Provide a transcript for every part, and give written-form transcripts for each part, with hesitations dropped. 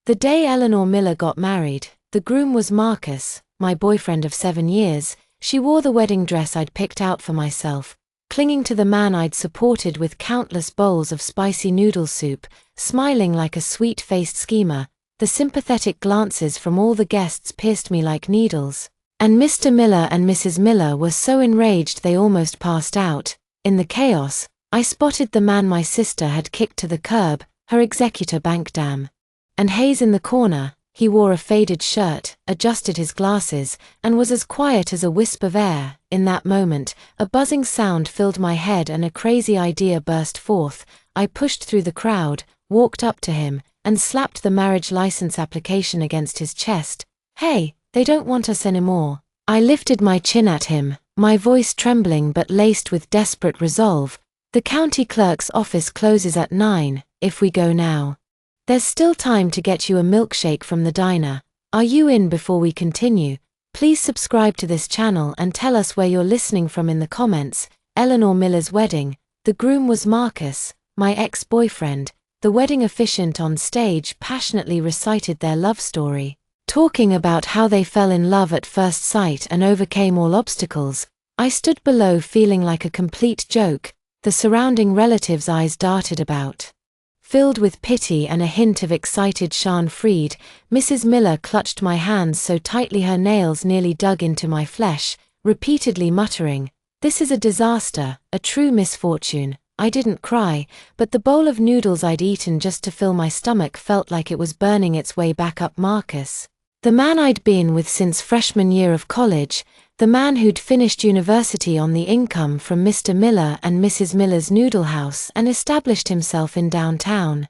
The day Eleanor Miller got married, the groom was Marcus, my boyfriend of 7 years. She wore the wedding dress I'd picked out for myself, clinging to the man I'd supported with countless bowls of spicy noodle soup, smiling like a sweet-faced schemer. The sympathetic glances from all the guests pierced me like needles, and Mr. Miller and Mrs. Miller were so enraged they almost passed out. In the chaos, I spotted the man my sister had kicked to the curb, her executor bankdam. And Hayes in the corner. He wore a faded shirt, adjusted his glasses, and was as quiet as a wisp of air. In that moment, a buzzing sound filled my head and a crazy idea burst forth. I pushed through the crowd, walked up to him, and slapped the marriage license application against his chest. "Hey, they don't want us anymore." I lifted my chin at him, my voice trembling but laced with desperate resolve. "The county clerk's office closes at 9, if we go now. There's still time to get you a milkshake from the diner. Are you in before we continue? Please subscribe to this channel and tell us where you're listening from in the comments." Eleanor Miller's wedding. The groom was Marcus, my ex-boyfriend. The wedding officiant on stage passionately recited their love story, talking about how they fell in love at first sight and overcame all obstacles. I stood below feeling like a complete joke. The surrounding relatives' eyes darted about, filled with pity and a hint of excited Schadenfreude. Mrs. Miller clutched my hands so tightly her nails nearly dug into my flesh, repeatedly muttering, "This is a disaster, a true misfortune." I didn't cry, but the bowl of noodles I'd eaten just to fill my stomach felt like it was burning its way back up Marcus, the man I'd been with since freshman year of college, the man who'd finished university on the income from Mr. Miller and Mrs. Miller's noodle house and established himself in downtown,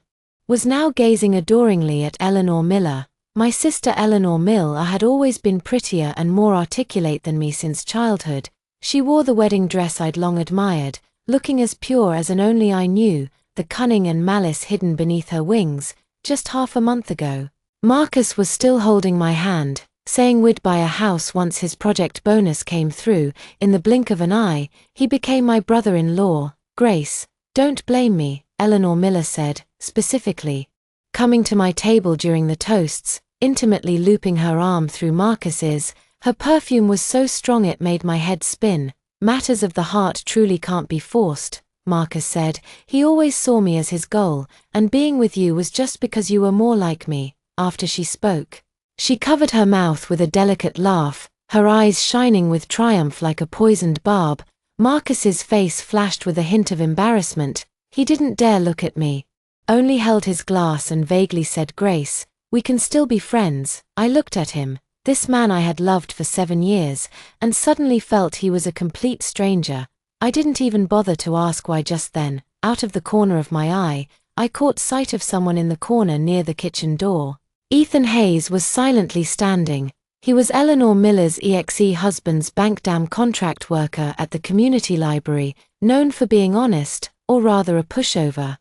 was now gazing adoringly at Eleanor Miller. My sister Eleanor Miller had always been prettier and more articulate than me since childhood. She wore the wedding dress I'd long admired, looking as pure as an only I knew, the cunning and malice hidden beneath her wings. Just half a month ago, Marcus was still holding my hand, saying we'd buy a house once his project bonus came through. In the blink of an eye, he became my brother-in-law. "Grace, don't blame me," Eleanor Miller said, specifically, coming to my table during the toasts, intimately looping her arm through Marcus's. Her perfume was so strong it made my head spin. "Matters of the heart truly can't be forced," Marcus said. "He always saw me as his goal, and being with you was just because you were more like me." After she spoke, she covered her mouth with a delicate laugh, her eyes shining with triumph like a poisoned barb. Marcus's face flashed with a hint of embarrassment. He didn't dare look at me, only held his glass and vaguely said, "Grace, we can still be friends." I looked at him, this man I had loved for 7 years, and suddenly felt he was a complete stranger. I didn't even bother to ask why just then. Out of the corner of my eye, I caught sight of someone in the corner near the kitchen door. Ethan Hayes was silently standing. He was Eleanor Miller's ex-husband's bankdam contract worker at the community library, known for being honest, or rather a pushover.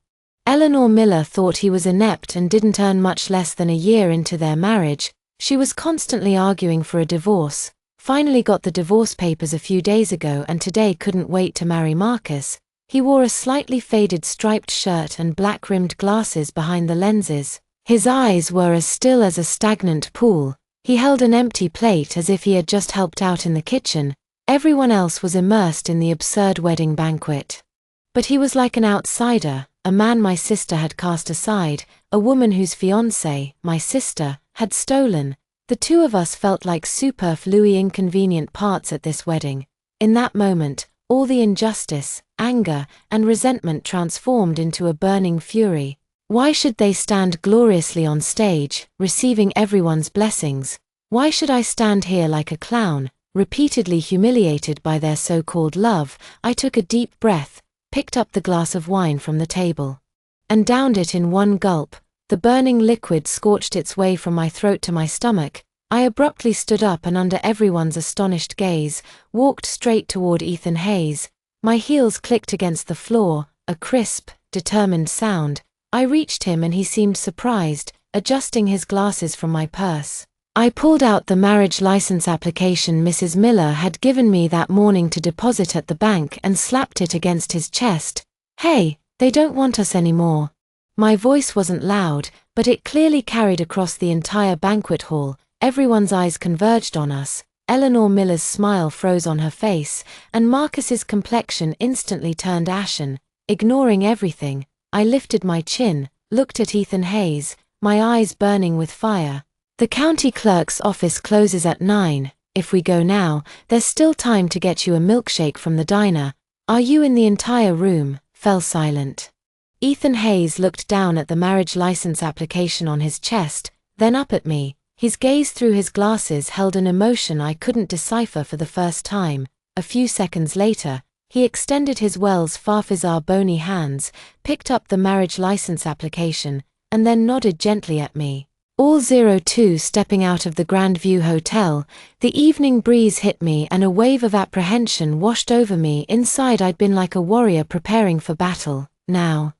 Eleanor Miller thought he was inept and didn't earn much less than a year into their marriage. She was constantly arguing for a divorce, finally got the divorce papers a few days ago and today couldn't wait to marry Marcus. He wore a slightly faded striped shirt and black-rimmed glasses behind the lenses. His eyes were as still as a stagnant pool. He held an empty plate as if he had just helped out in the kitchen. Everyone else was immersed in the absurd wedding banquet. But he was like an outsider, a man my sister had cast aside, a woman whose fiancé, my sister, had stolen. The two of us felt like superfluously inconvenient parts at this wedding. In that moment, all the injustice, anger, and resentment transformed into a burning fury. Why should they stand gloriously on stage, receiving everyone's blessings? Why should I stand here like a clown, repeatedly humiliated by their so-called love? I took a deep breath, picked up the glass of wine from the table, and downed it in one gulp. The burning liquid scorched its way from my throat to my stomach. I abruptly stood up and under everyone's astonished gaze, walked straight toward Ethan Hayes. My heels clicked against the floor, a crisp, determined sound. I reached him and he seemed surprised, adjusting his glasses from my purse. I pulled out the marriage license application Mrs. Miller had given me that morning to deposit at the bank and slapped it against his chest. "Hey, they don't want us anymore." My voice wasn't loud, but it clearly carried across the entire banquet hall. Everyone's eyes converged on us. Eleanor Miller's smile froze on her face, and Marcus's complexion instantly turned ashen. Ignoring everything, I lifted my chin, looked at Ethan Hayes, my eyes burning with fire. "The county clerk's office closes at 9. If we go now, there's still time to get you a milkshake from the diner. Are you in the entire room?" Fell silent. Ethan Hayes looked down at the marriage license application on his chest, then up at me. His gaze through his glasses held an emotion I couldn't decipher for the first time. A few seconds later, he extended his Wells Farfizar bony hands, picked up the marriage license application, and then nodded gently at me. All 02 stepping out of the Grandview Hotel, the evening breeze hit me and a wave of apprehension washed over me. Inside I'd been like a warrior preparing for battle. Now,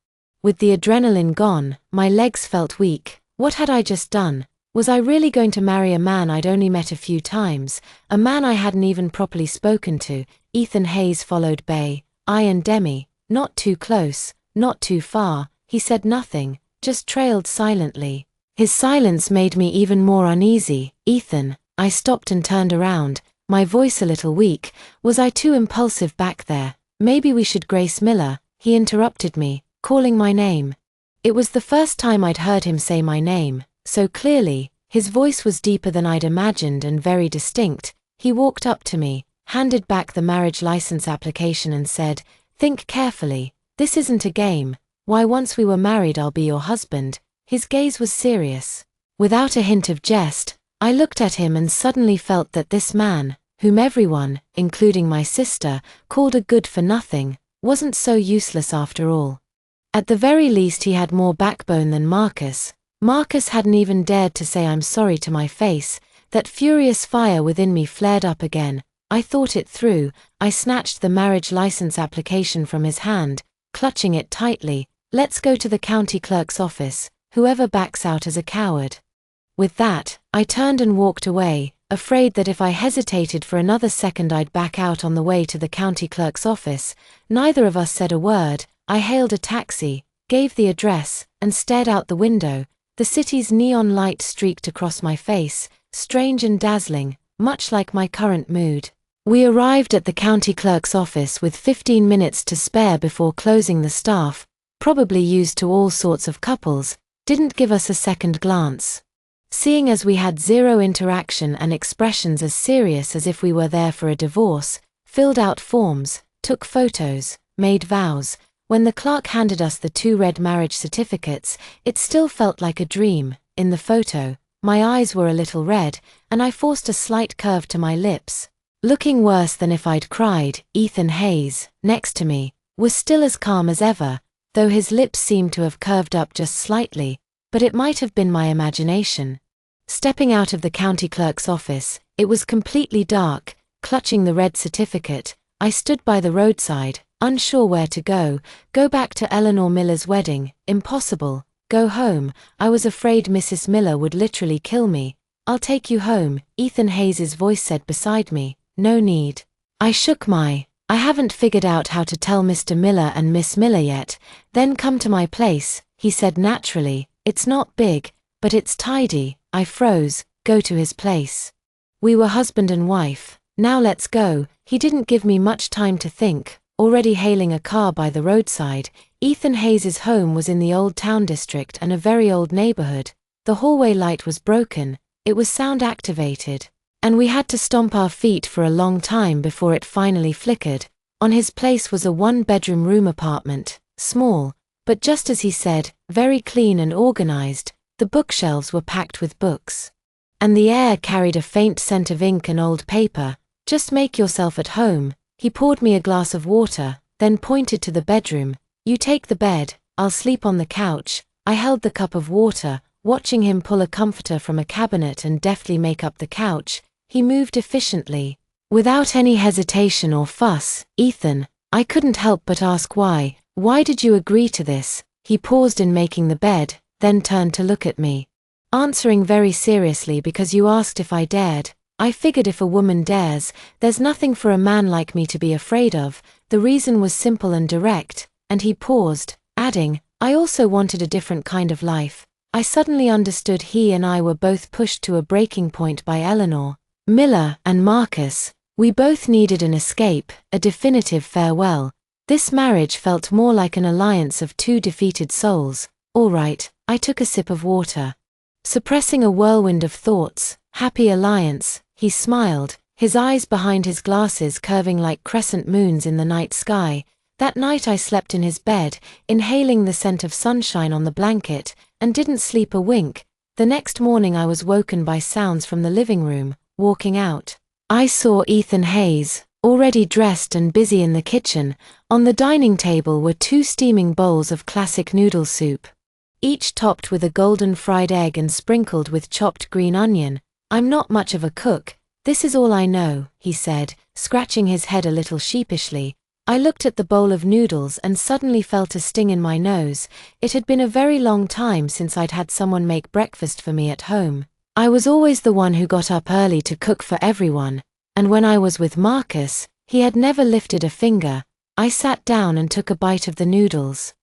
with the adrenaline gone, my legs felt weak. What had I just done? Was I really going to marry a man I'd only met a few times, a man I hadn't even properly spoken to? Ethan Hayes followed Bay, I and Demi, not too close, not too far. He said nothing, just trailed silently. His silence made me even more uneasy. "Ethan," I stopped and turned around, my voice a little weak. Was I too impulsive back there? "Maybe we should Grace Miller," he interrupted me, calling my name. It was the first time I'd heard him say my name so clearly. His voice was deeper than I'd imagined and very distinct. He walked up to me, handed back the marriage license application and said, "Think carefully. This isn't a game. Why, once we were married I'll be your husband." His gaze was serious. Without a hint of jest, I looked at him and suddenly felt that this man, whom everyone, including my sister, called a good-for-nothing, wasn't so useless after all. At the very least he had more backbone than Marcus. Marcus hadn't even dared to say "I'm sorry" to my face. That furious fire within me flared up again. I thought it through. I snatched the marriage license application from his hand, clutching it tightly. "Let's go to the county clerk's office. Whoever backs out is a coward." With that, I turned and walked away, afraid that if I hesitated for another second I'd back out on the way to the county clerk's office. Neither of us said a word. I hailed a taxi, gave the address, and stared out the window. The city's neon light streaked across my face, strange and dazzling, much like my current mood. We arrived at the county clerk's office with 15 minutes to spare before closing. The staff, probably used to all sorts of couples, didn't give us a second glance. Seeing as we had zero interaction and expressions as serious as if we were there for a divorce, filled out forms, took photos, made vows. When the clerk handed us the 2 red marriage certificates, it still felt like a dream. In the photo, my eyes were a little red, and I forced a slight curve to my lips. Looking worse than if I'd cried, Ethan Hayes, next to me, was still as calm as ever, though his lips seemed to have curved up just slightly, but it might have been my imagination. Stepping out of the county clerk's office, it was completely dark. Clutching the red certificate, I stood by the roadside, unsure where to go. Go back to Eleanor Miller's wedding? Impossible. Go home? I was afraid Mrs. Miller would literally kill me. "I'll take you home," Ethan Hayes' voice said beside me. "No need." I shook I haven't figured out how to tell Mr. Miller and Miss Miller yet. "Then come to my place," he said naturally. "It's not big, but it's tidy." I froze. Go to his place. We were husband and wife. Now let's go. He didn't give me much time to think. Already hailing a car by the roadside, Ethan Hayes' home was in the Old Town District and a very old neighborhood. The hallway light was broken. It was sound activated, and we had to stomp our feet for a long time before it finally flickered. On his place was a 1-bedroom room apartment, small, but just as he said, very clean and organized. The bookshelves were packed with books, and the air carried a faint scent of ink and old paper. "Just make yourself at home." He poured me a glass of water, then pointed to the bedroom. "You take the bed, I'll sleep on the couch." I held the cup of water, watching him pull a comforter from a cabinet and deftly make up the couch. He moved efficiently, without any hesitation or fuss. "Ethan," I couldn't help but ask why. "Why did you agree to this?" He paused in making the bed, then turned to look at me. "Answering very seriously because you asked if I dared. I figured if a woman dares, there's nothing for a man like me to be afraid of." The reason was simple and direct, and he paused, adding, "I also wanted a different kind of life. I suddenly understood he and I were both pushed to a breaking point by Eleanor Miller and Marcus. We both needed an escape, a definitive farewell. This marriage felt more like an alliance of two defeated souls. All right, I took a sip of water. Suppressing a whirlwind of thoughts. Happy alliance, he smiled, his eyes behind his glasses curving like crescent moons in the night sky. That night I slept in his bed, inhaling the scent of sunshine on the blanket, and didn't sleep a wink. The next morning I was woken by sounds from the living room. Walking out, I saw Ethan Hayes, already dressed and busy in the kitchen. On the dining table were two steaming bowls of classic noodle soup, each topped with a golden fried egg and sprinkled with chopped green onion. I'm not much of a cook, this is all I know, he said, scratching his head a little sheepishly. I looked at the bowl of noodles and suddenly felt a sting in my nose. It had been a very long time since I'd had someone make breakfast for me at home. I was always the one who got up early to cook for everyone, and when I was with Marcus, he had never lifted a finger. I sat down and took a bite of the noodles.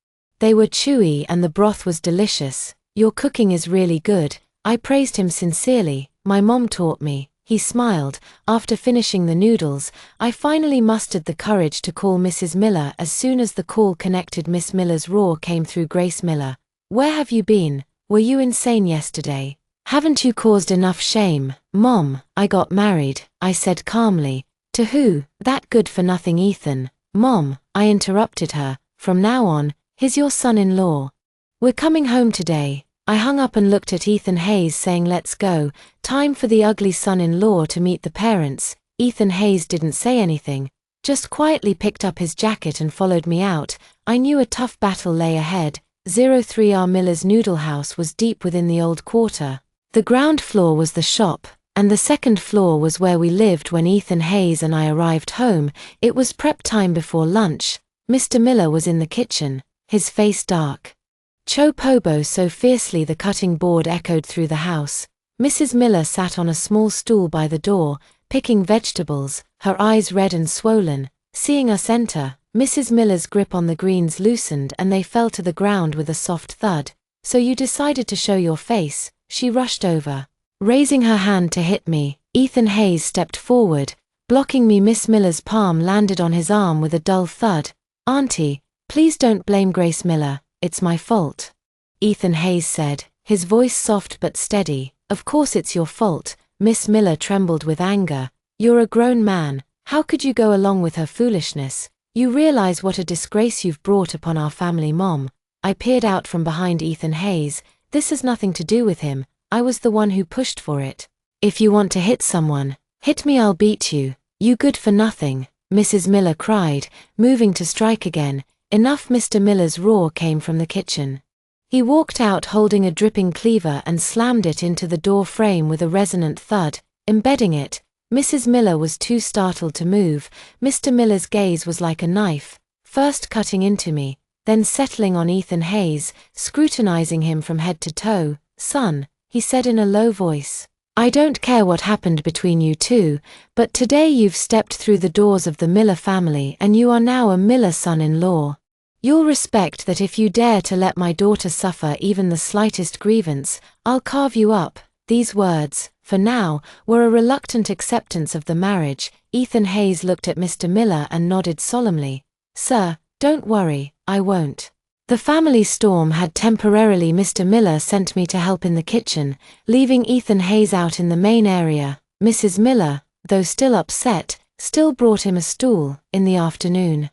They were chewy and the broth was delicious. Your cooking is really good, I praised him sincerely. My mom taught me. He smiled. After finishing the noodles, I finally mustered the courage to call Mrs. Miller. As soon as the call connected, Miss Miller's roar came through. Grace Miller. Where have you been? Were you insane yesterday? Haven't you caused enough shame? Mom, I got married, I said calmly. To who? That good-for-nothing Ethan. Mom, I interrupted her. From now on, he's your son-in-law. We're coming home today. I hung up and looked at Ethan Hayes saying let's go. Time for the ugly son-in-law to meet the parents. Ethan Hayes didn't say anything, just quietly picked up his jacket and followed me out. I knew a tough battle lay ahead. 03R Miller's Noodle House was deep within the old quarter. The ground floor was the shop, and the second floor was where we lived when Ethan Hayes and I arrived home. It was prep time before lunch. Mr. Miller was in the kitchen, his face dark. Cho Pobo so fiercely the cutting board echoed through the house. Mrs. Miller sat on a small stool by the door, picking vegetables, her eyes red and swollen. Seeing us enter, Mrs. Miller's grip on the greens loosened and they fell to the ground with a soft thud. So you decided to show your face? She rushed over. Raising her hand to hit me, Ethan Hayes stepped forward, blocking me. Miss Miller's palm landed on his arm with a dull thud. Auntie, please don't blame Grace Miller, it's my fault. Ethan Hayes said, his voice soft but steady. Of course it's your fault. Miss Miller trembled with anger. You're a grown man, how could you go along with her foolishness? You realize what a disgrace you've brought upon our family, Mom. I peered out from behind Ethan Hayes. This has nothing to do with him, I was the one who pushed for it. If you want to hit someone, hit me, I'll beat you. You good for nothing, Mrs. Miller cried, moving to strike again. Enough. Mr. Miller's roar came from the kitchen. He walked out holding a dripping cleaver and slammed it into the door frame with a resonant thud, embedding it. Mrs. Miller was too startled to move. Mr. Miller's gaze was like a knife, first cutting into me, then settling on Ethan Hayes, scrutinizing him from head to toe. Son, he said in a low voice, I don't care what happened between you two, but today you've stepped through the doors of the Miller family and you are now a Miller son-in-law. You'll respect that if you dare to let my daughter suffer even the slightest grievance, I'll carve you up. These words, for now, were a reluctant acceptance of the marriage. Ethan Hayes looked at Mr. Miller and nodded solemnly. Sir, don't worry, I won't. The family storm had temporarily. Mr. Miller sent me to help in the kitchen, leaving Ethan Hayes out in the main area. Mrs. Miller, though still upset, still brought him a stool. In the afternoon,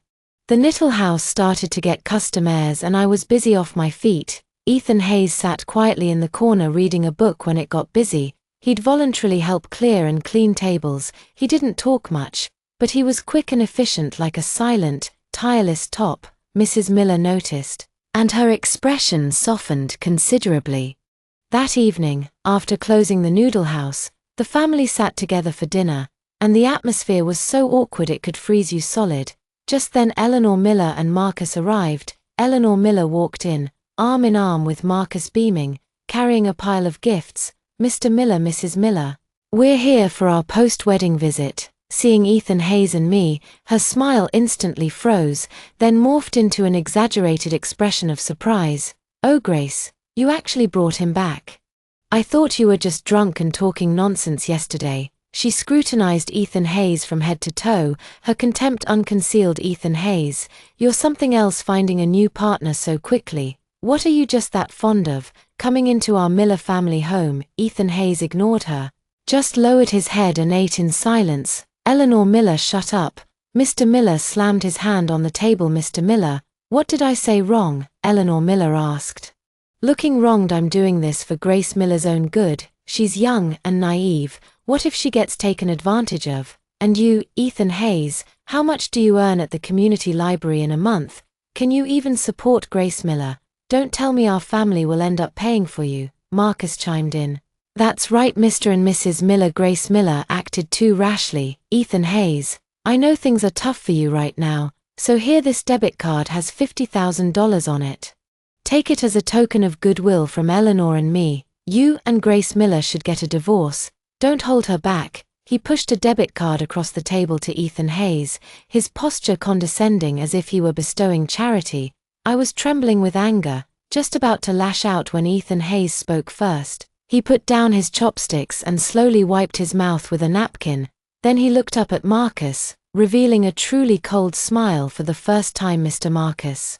the Knittle House started to get customers and I was busy off my feet. Ethan Hayes sat quietly in the corner reading a book. When it got busy, he'd voluntarily help clear and clean tables. He didn't talk much, but he was quick and efficient like a silent, tireless top. Mrs. Miller noticed, and her expression softened considerably. That evening, after closing the Noodle House, the family sat together for dinner, and the atmosphere was so awkward it could freeze you solid. Just then Eleanor Miller and Marcus arrived. Eleanor Miller walked in arm with Marcus, beaming, carrying a pile of gifts. Mr. Miller, Mrs. Miller, we're here for our post-wedding visit. Seeing Ethan Hayes and me, her smile instantly froze, then morphed into an exaggerated expression of surprise. Oh Grace, You actually brought him back. I thought you were just drunk and talking nonsense yesterday. She scrutinized Ethan Hayes from head to toe, her contempt unconcealed. Ethan Hayes, you're something else finding a new partner so quickly. What are you just that fond of, coming into our Miller family home? Ethan Hayes ignored her, just lowered his head and ate in silence. Eleanor Miller, shut up. Mr. Miller slammed his hand on the table. Mr. Miller, what did I say wrong? Eleanor Miller asked. Looking wronged. I'm doing this for Grace Miller's own good. She's young and naive. What if she gets taken advantage of? And you, Ethan Hayes, how much do you earn at the community library in a month? Can you even support Grace Miller? Don't tell me our family will end up paying for you. Marcus chimed in. That's right, Mr. and Mrs. Miller. Grace Miller acted too rashly. Ethan Hayes, I know things are tough for you right now, so here, this debit card has $50,000 on it. Take it as a token of goodwill from Eleanor and me. You and Grace Miller should get a divorce. Don't hold her back. He pushed a debit card across the table to Ethan Hayes, his posture condescending as if he were bestowing charity. I was trembling with anger, just about to lash out when Ethan Hayes spoke first. He put down his chopsticks and slowly wiped his mouth with a napkin. Then he looked up at Marcus, revealing a truly cold smile for the first time. Mr. Marcus,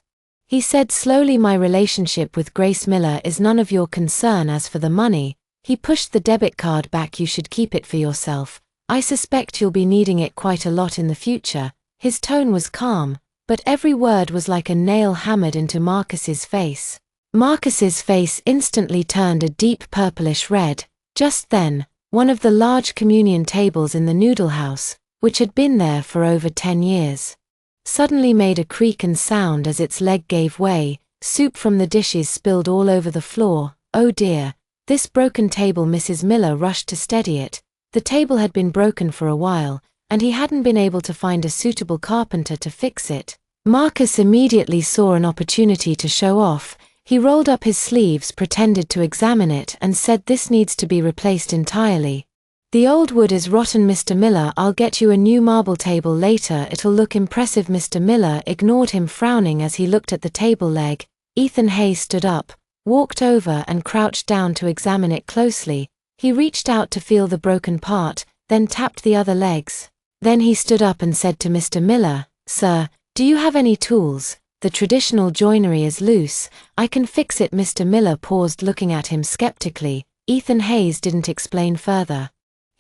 he said slowly, my relationship with Grace Miller is none of your concern. As for the money, he pushed the debit card back, you should keep it for yourself. I suspect you'll be needing it quite a lot in the future. His tone was calm, but every word was like a nail hammered into Marcus's face. Marcus's face instantly turned a deep purplish red. Just then, one of the large communion tables in the noodle house, which had been there for over 10 years, suddenly made a creak and sound as its leg gave way. Soup from the dishes spilled all over the floor. Oh dear, this broken table! Mrs. Miller rushed to steady it. The table had been broken for a while, and he hadn't been able to find a suitable carpenter to fix it. Marcus immediately saw an opportunity to show off. He rolled up his sleeves, pretended to examine it, and said, this needs to be replaced entirely. The old wood is rotten. Mr. Miller, I'll get you a new marble table later, it'll look impressive. Mr. Miller ignored him, frowning as he looked at the table leg. Ethan Hayes stood up, walked over and crouched down to examine it closely. He reached out to feel the broken part, then tapped the other legs. Then he stood up and said to Mr. Miller, Sir, do you have any tools? The traditional joinery is loose. I can fix it. Mr. Miller paused, looking at him skeptically. Ethan Hayes didn't explain further.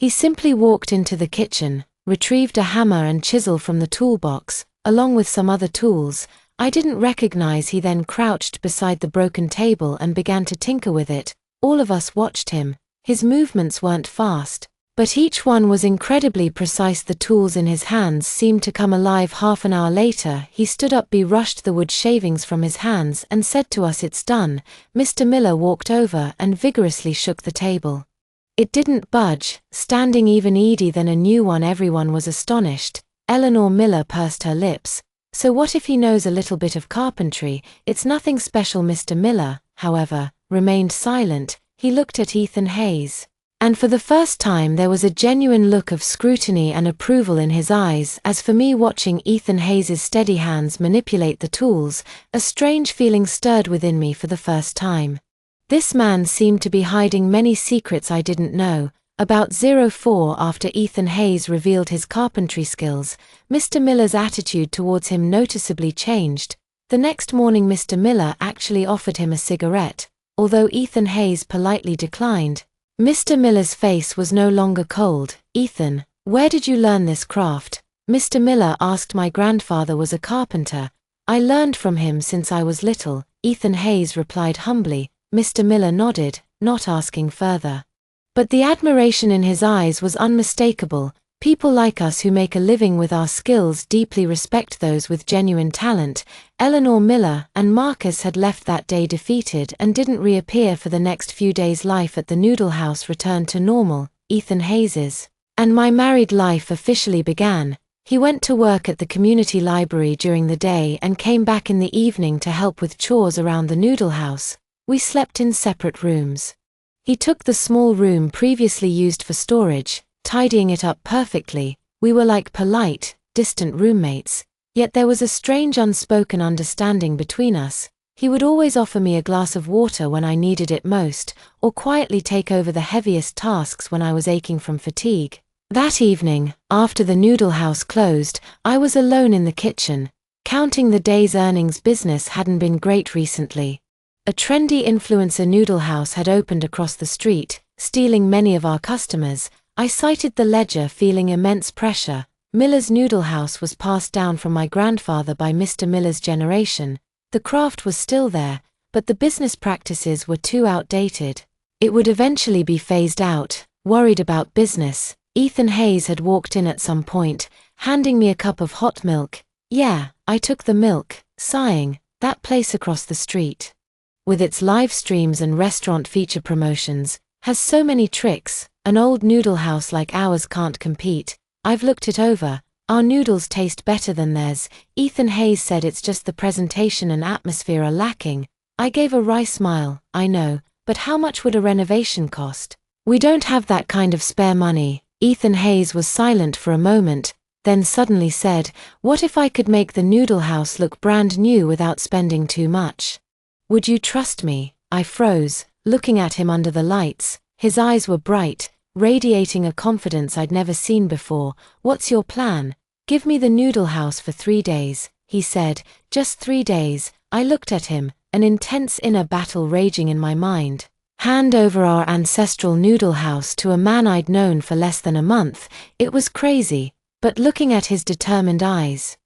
He simply walked into the kitchen, retrieved a hammer and chisel from the toolbox, along with some other tools I didn't recognize. He then crouched beside the broken table and began to tinker with it. All of us watched him. His movements weren't fast, but each one was incredibly precise. The tools in his hands seemed to come alive. Half an hour later, he stood up, brushed the wood shavings from his hands, and said to us, it's done. Mr. Miller walked over and vigorously shook the table. It didn't budge, standing even edie than a new one. Everyone was astonished. Eleanor Miller pursed her lips. So what if he knows a little bit of carpentry? It's nothing special. Mr. Miller, however, remained silent. He looked at Ethan Hayes, and for the first time there was a genuine look of scrutiny and approval in his eyes. As for me, watching Ethan Hayes's steady hands manipulate the tools, a strange feeling stirred within me for the first time. This man seemed to be hiding many secrets I didn't know. About 04 after Ethan Hayes revealed his carpentry skills, Mr. Miller's attitude towards him noticeably changed. The next morning Mr. Miller actually offered him a cigarette, although Ethan Hayes politely declined. Mr. Miller's face was no longer cold. Ethan, where did you learn this craft? Mr. Miller asked. My grandfather was a carpenter. I learned from him since I was little, Ethan Hayes replied humbly. Mr. Miller nodded, not asking further. But the admiration in his eyes was unmistakable. People like us who make a living with our skills deeply respect those with genuine talent. Eleanor Miller and Marcus had left that day defeated and didn't reappear for the next few days. Life at the noodle house returned to normal. Ethan Hayes's and my married life officially began. He went to work at the community library during the day and came back in the evening to help with chores around the noodle house. We slept in separate rooms. He took the small room previously used for storage, tidying it up perfectly. We were like polite, distant roommates, yet there was a strange unspoken understanding between us. He would always offer me a glass of water when I needed it most, or quietly take over the heaviest tasks when I was aching from fatigue. That evening, after the noodle house closed, I was alone in the kitchen. Counting the day's earnings. Business hadn't been great recently. A trendy influencer noodle house had opened across the street, stealing many of our customers. I cited the ledger, feeling immense pressure. Miller's noodle house was passed down from my grandfather by Mr. Miller's generation. The craft was still there, but the business practices were too outdated. It would eventually be phased out. Worried about business, Ethan Hayes had walked in at some point, handing me a cup of hot milk. Yeah, I took the milk, sighing, that place across the street, with its live streams and restaurant feature promotions, has so many tricks. An old noodle house like ours can't compete. I've looked it over. Our noodles taste better than theirs. Ethan Hayes said it's just the presentation and atmosphere are lacking. I gave a wry smile. I know, but how much would a renovation cost? We don't have that kind of spare money. Ethan Hayes was silent for a moment, then suddenly said, what if I could make the noodle house look brand new without spending too much? Would you trust me? I froze, looking at him under the lights. His eyes were bright, radiating a confidence I'd never seen before. What's your plan? Give me the noodle house for 3 days, he said. Just 3 days. I looked at him, an intense inner battle raging in my mind. Hand over our ancestral noodle house to a man I'd known for less than a month. It was crazy, but looking at his determined eyes,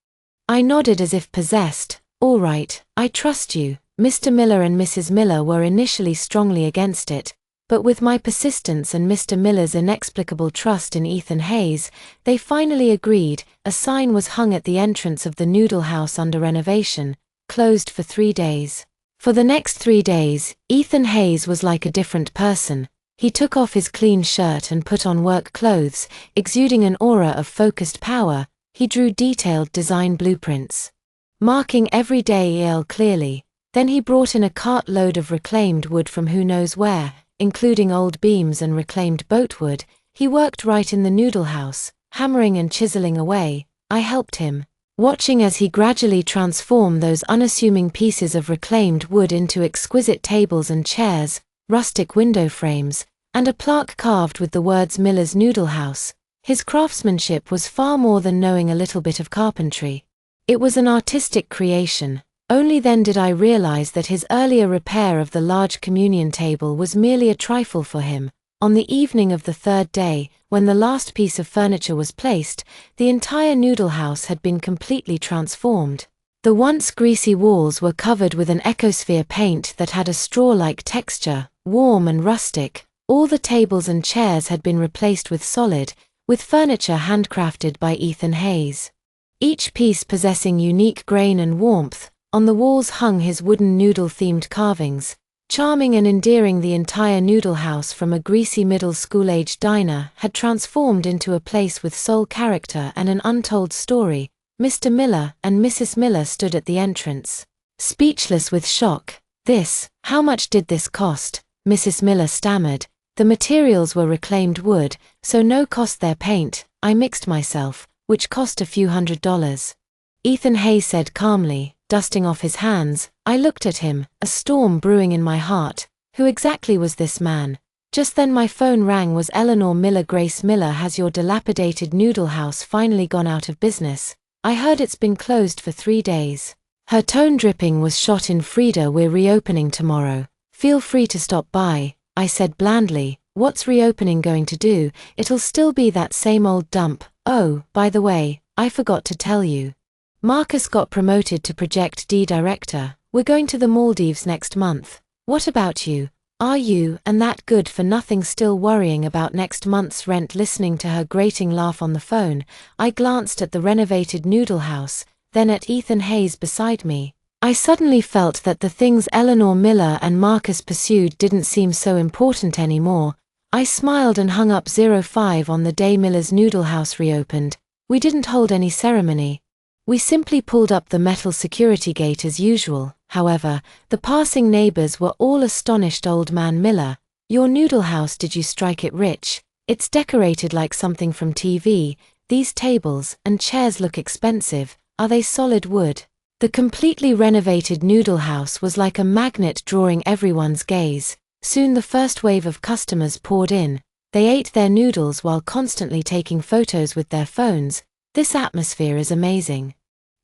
I nodded as if possessed. All right, I trust you. Mr. Miller and Mrs. Miller were initially strongly against it, but with my persistence and Mr. Miller's inexplicable trust in Ethan Hayes, they finally agreed. A sign was hung at the entrance of the noodle house under renovation, closed for 3 days. For the next 3 days, Ethan Hayes was like a different person. He took off his clean shirt and put on work clothes, exuding an aura of focused power. He drew detailed design blueprints, marking every detail clearly. Then he brought in a cartload of reclaimed wood from who knows where, including old beams and reclaimed boatwood. He worked right in the noodle house, hammering and chiseling away. I helped him, watching as he gradually transformed those unassuming pieces of reclaimed wood into exquisite tables and chairs, rustic window frames, and a plaque carved with the words Miller's Noodle House. His craftsmanship was far more than knowing a little bit of carpentry. It was an artistic creation. Only then did I realize that his earlier repair of the large communion table was merely a trifle for him. On the evening of the 3rd day, when the last piece of furniture was placed, the entire noodle house had been completely transformed. The once greasy walls were covered with an ecosphere paint that had a straw-like texture, warm and rustic. All the tables and chairs had been replaced with furniture handcrafted by Ethan Hayes, each piece possessing unique grain and warmth. On the walls hung his wooden noodle-themed carvings, charming and endearing. The entire noodle house, from a greasy middle school-aged diner, had transformed into a place with soul, character and an untold story. Mr. Miller and Mrs. Miller stood at the entrance, speechless with shock. How much did this cost? Mrs. Miller stammered. The materials were reclaimed wood, so no cost their paint. I mixed myself, which cost a few $100s. Ethan Hayes said calmly, dusting off his hands. I looked at him, a storm brewing in my heart. Who exactly was this man? Just then my phone rang. Was Eleanor Miller. Grace Miller, has your dilapidated noodle house finally gone out of business? I heard it's been closed for 3 days. Her tone dripping was shot in. Frida, we're reopening tomorrow. Feel free to stop by, I said blandly. What's reopening going to do? It'll still be that same old dump. Oh, by the way, I forgot to tell you. Marcus got promoted to Project D director. We're going to the Maldives next month. What about you? Are you and that good-for-nothing still worrying about next month's rent? Listening to her grating laugh on the phone, I glanced at the renovated noodle house, then at Ethan Hayes beside me. I suddenly felt that the things Eleanor Miller and Marcus pursued didn't seem so important anymore. I smiled and hung up 05 on the day Miller's noodle house reopened. We didn't hold any ceremony. We simply pulled up the metal security gate as usual. However, the passing neighbors were all astonished. Old man Miller, your noodle house, did you strike it rich? It's decorated like something from TV. These tables and chairs look expensive. Are they solid wood? The completely renovated noodle house was like a magnet drawing everyone's gaze. Soon the first wave of customers poured in. They ate their noodles while constantly taking photos with their phones. This atmosphere is amazing.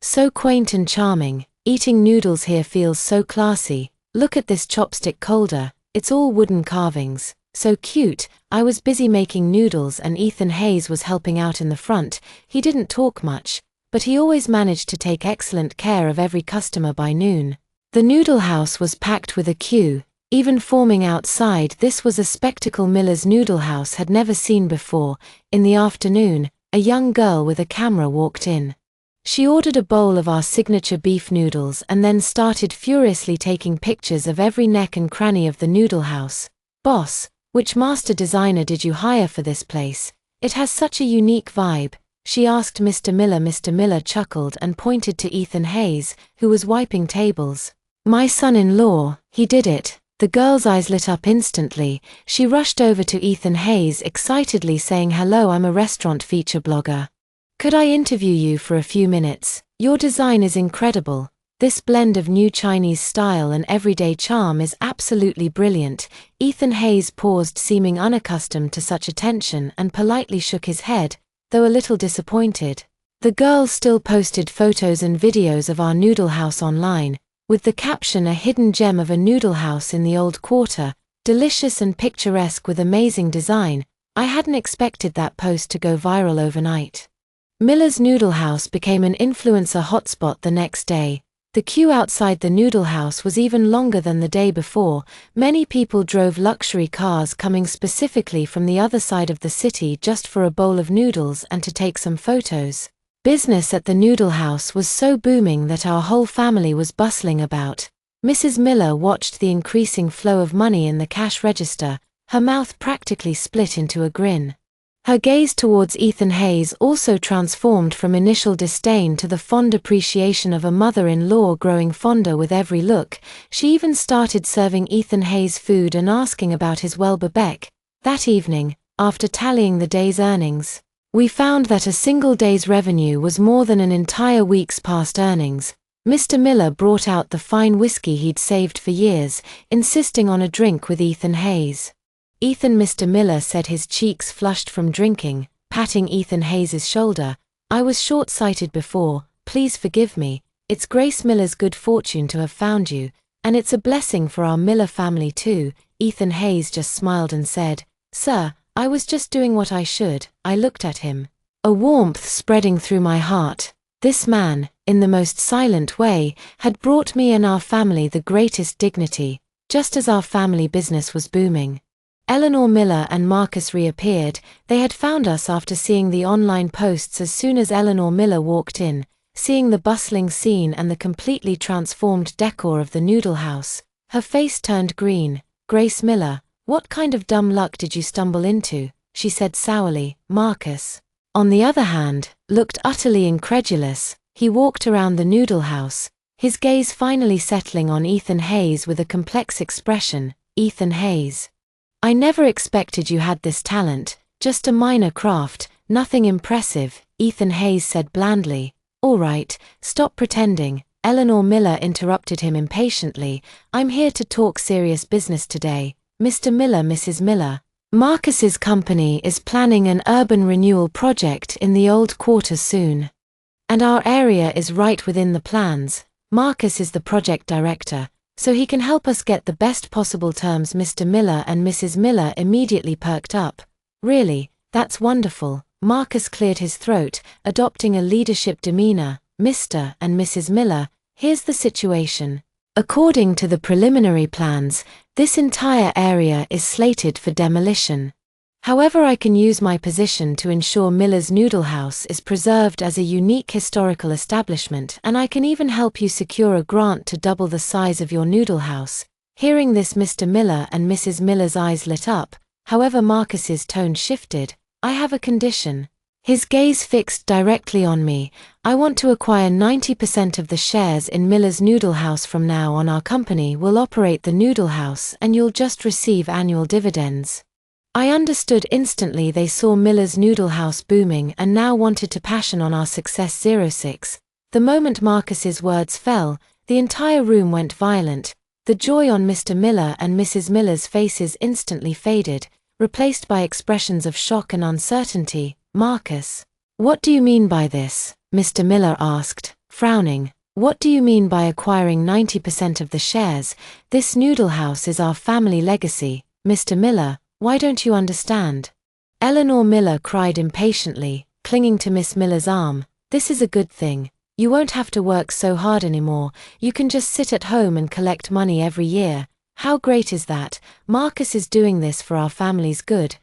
So quaint and charming. Eating noodles here feels so classy. Look at this chopstick holder. It's all wooden carvings. So cute. I was busy making noodles and Ethan Hayes was helping out in the front. He didn't talk much, but he always managed to take excellent care of every customer by noon. The noodle house was packed with a queue, even forming outside. This was a spectacle Miller's noodle house had never seen before. In the afternoon, a young girl with a camera walked in. She ordered a bowl of our signature beef noodles and then started furiously taking pictures of every nook and cranny of the noodle house. "Boss, which master designer did you hire for this place? It has such a unique vibe," she asked Mr. Miller. Mr. Miller chuckled and pointed to Ethan Hayes, who was wiping tables. "My son-in-law, he did it." The girl's eyes lit up instantly. She rushed over to Ethan Hayes excitedly saying, "Hello, I'm a restaurant feature blogger. Could I interview you for a few minutes? Your design is incredible. This blend of new Chinese style and everyday charm is absolutely brilliant." Ethan Hayes paused, seeming unaccustomed to such attention, and politely shook his head, though a little disappointed. The girl still posted photos and videos of our noodle house online, with the caption "A hidden gem of a noodle house in the old quarter, delicious and picturesque with amazing design." I hadn't expected that post to go viral overnight. Miller's noodle house became an influencer hotspot the next day. The queue outside the noodle house was even longer than the day before. Many people drove luxury cars coming specifically from the other side of the city just for a bowl of noodles and to take some photos. Business at the noodle house was so booming that our whole family was bustling about. Mrs. Miller watched the increasing flow of money in the cash register, her mouth practically split into a grin. Her gaze towards Ethan Hayes also transformed from initial disdain to the fond appreciation of a mother-in-law growing fonder with every look. She even started serving Ethan Hayes food and asking about his well-being. That evening, after tallying the day's earnings, we found that a single day's revenue was more than an entire week's past earnings. Mr. Miller brought out the fine whiskey he'd saved for years, insisting on a drink with Ethan Hayes. "Ethan," Mr. Miller said, his cheeks flushed from drinking, patting Ethan Hayes' shoulder, "I was short-sighted before, please forgive me. It's Grace Miller's good fortune to have found you, and it's a blessing for our Miller family too." Ethan Hayes just smiled and said, "Sir, I was just doing what I should." I looked at him, a warmth spreading through my heart. This man, in the most silent way, had brought me and our family the greatest dignity, just as our family business was booming. Eleanor Miller and Marcus reappeared. They had found us after seeing the online posts. As soon as Eleanor Miller walked in, seeing the bustling scene and the completely transformed decor of the noodle house, her face turned green. "Grace Miller, what kind of dumb luck did you stumble into?" she said sourly. Marcus, on the other hand, looked utterly incredulous. He walked around the noodle house, his gaze finally settling on Ethan Hayes with a complex expression. "Ethan Hayes, I never expected you had this talent. Just a minor craft, nothing impressive," Ethan Hayes said blandly. "All right, stop pretending." Eleanor Miller interrupted him impatiently. "I'm here to talk serious business today. Mr. Miller, Mrs. Miller, Marcus's company is planning an urban renewal project in the old quarter soon. And our area is right within the plans. Marcus is the project director, so he can help us get the best possible terms." Mr. Miller and Mrs. Miller immediately perked up. "Really, that's wonderful." Marcus cleared his throat, adopting a leadership demeanor. "Mr. and Mrs. Miller, here's the situation. According to the preliminary plans, this entire area is slated for demolition. However, I can use my position to ensure Miller's Noodle House is preserved as a unique historical establishment, and I can even help you secure a grant to double the size of your noodle house." Hearing this, Mr. Miller and Mrs. Miller's eyes lit up. However, Marcus's tone shifted. "I have a condition." His gaze fixed directly on me. "I want to acquire 90% of the shares in Miller's Noodle House. From now on, our company will operate the noodle house and you'll just receive annual dividends." I understood instantly. They saw Miller's Noodle House booming and now wanted to passion on our success. 06. The moment Marcus's words fell, the entire room went violent. The joy on Mr. Miller and Mrs. Miller's faces instantly faded, replaced by expressions of shock and uncertainty. "Marcus, what do you mean by this?" Mr. Miller asked, frowning. "What do you mean by acquiring 90% of the shares? This noodle house is our family legacy. Mr. Miller, why don't you understand?" Eleanor Miller cried impatiently, clinging to Miss Miller's arm. "This is a good thing. You won't have to work so hard anymore. You can just sit at home and collect money every year. How great is that? Marcus is doing this for our family's good,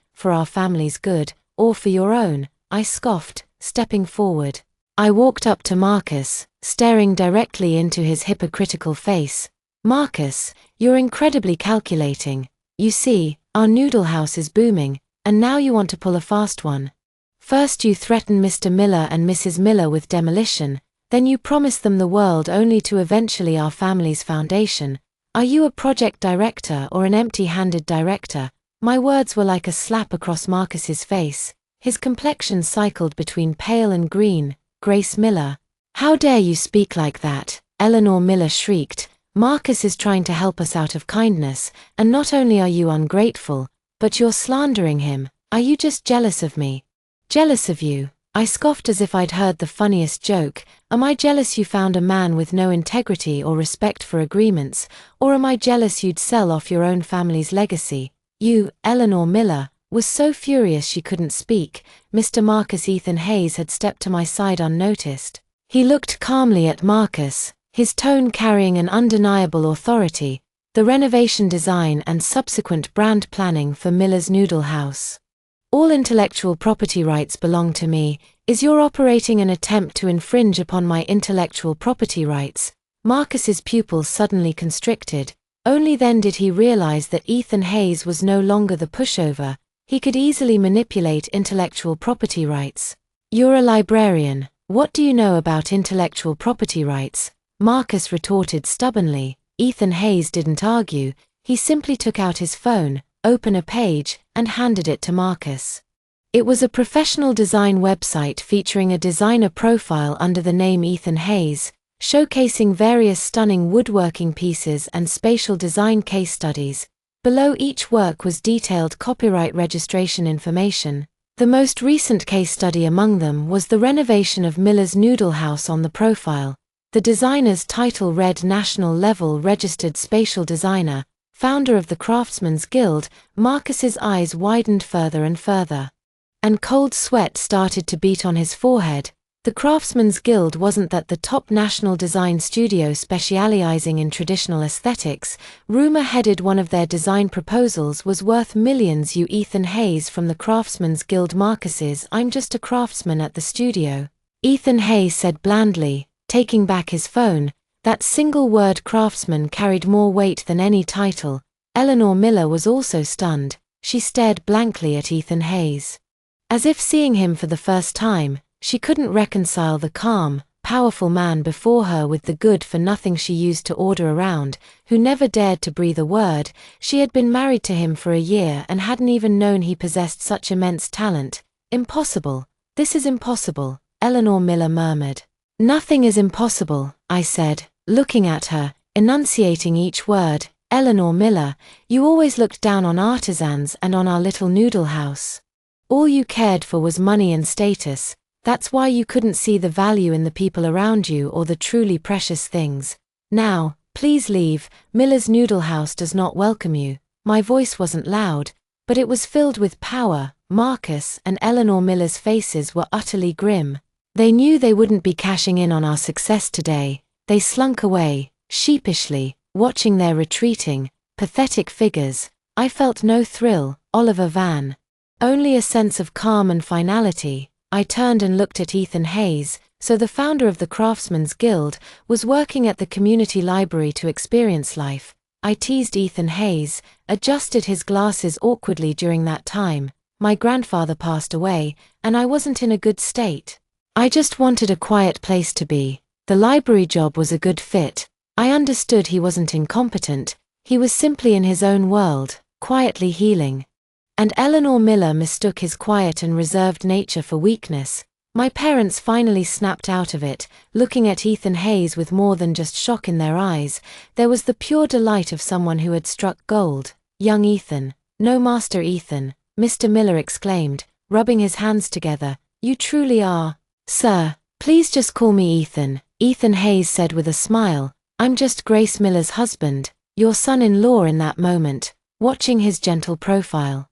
or for your own," I scoffed, stepping forward. I walked up to Marcus, staring directly into his hypocritical face. "Marcus, you're incredibly calculating. You see, our noodle house is booming, and now you want to pull a fast one. First you threaten Mr. Miller and Mrs. Miller with demolition, then you promise them the world only to eventually our family's foundation. Are you a project director or an empty-handed director?" My words were like a slap across Marcus's face. His complexion cycled between pale and green. "Grace Miller. How dare you speak like that?" Eleanor Miller shrieked. "Marcus is trying to help us out of kindness, and not only are you ungrateful, but you're slandering him. Are you just jealous of me?" "Jealous of you?" I scoffed as if I'd heard the funniest joke. "Am I jealous you found a man with no integrity or respect for agreements, or am I jealous you'd sell off your own family's legacy?" "You," Eleanor Miller was so furious she couldn't speak. Mr. Marcus Ethan Hayes had stepped to my side unnoticed. He looked calmly at Marcus, his tone carrying an undeniable authority. "The renovation design and subsequent brand planning for Miller's Noodle House. All intellectual property rights belong to me. Is your operating an attempt to infringe upon my intellectual property rights?" Marcus's pupils suddenly constricted. Only then did he realize that Ethan Hayes was no longer the pushover. He could easily manipulate intellectual property rights. "You're a librarian. What do you know about intellectual property rights?" Marcus retorted stubbornly. Ethan Hayes didn't argue. He simply took out his phone, opened a page, and handed it to Marcus. It was a professional design website featuring a designer profile under the name Ethan Hayes, showcasing various stunning woodworking pieces and spatial design case studies. Below each work was detailed copyright registration information. The most recent case study among them was the renovation of Miller's Noodle House on the profile. The designer's title read National Level Registered Spatial Designer, founder of the Craftsman's Guild. Marcus's eyes widened further and further, and cold sweat started to beat on his forehead. The Craftsman's Guild wasn't that the top national design studio specializing in traditional aesthetics. Rumor headed one of their design proposals was worth millions. "You Ethan Hayes from the Craftsman's Guild." Marcus's "I'm just a craftsman at the studio," Ethan Hayes said blandly, taking back his phone. That single word craftsman carried more weight than any title. Eleanor Miller was also stunned. She stared blankly at Ethan Hayes, as if seeing him for the first time. She couldn't reconcile the calm, powerful man before her with the good-for-nothing she used to order around, who never dared to breathe a word. She had been married to him for a year and hadn't even known he possessed such immense talent. "Impossible. This is impossible," Eleanor Miller murmured. "Nothing is impossible," I said, looking at her, enunciating each word. "Eleanor Miller, you always looked down on artisans and on our little noodle house. All you cared for was money and status. That's why you couldn't see the value in the people around you or the truly precious things. Now, please leave. Miller's Noodle House does not welcome you." My voice wasn't loud, but it was filled with power. Marcus and Eleanor Miller's faces were utterly grim. They knew they wouldn't be cashing in on our success today. They slunk away, sheepishly, watching their retreating, pathetic figures. I felt no thrill, Oliver Van. Only a sense of calm and finality. I turned and looked at Ethan Hayes. So the founder of the Craftsman's Guild was working at the community library to experience life. I teased Ethan Hayes, adjusted his glasses awkwardly during that time. My grandfather passed away, and I wasn't in a good state. I just wanted a quiet place to be. The library job was a good fit. I understood he wasn't incompetent, he was simply in his own world, quietly healing. And Eleanor Miller mistook his quiet and reserved nature for weakness. My parents finally snapped out of it, looking at Ethan Hayes with more than just shock in their eyes. There was the pure delight of someone who had struck gold. Young Ethan. No, Master Ethan, Mr. Miller exclaimed, rubbing his hands together. You truly are. Sir, please just call me Ethan, Ethan Hayes said with a smile. I'm just Grace Miller's husband, your son-in-law in that moment, watching his gentle profile.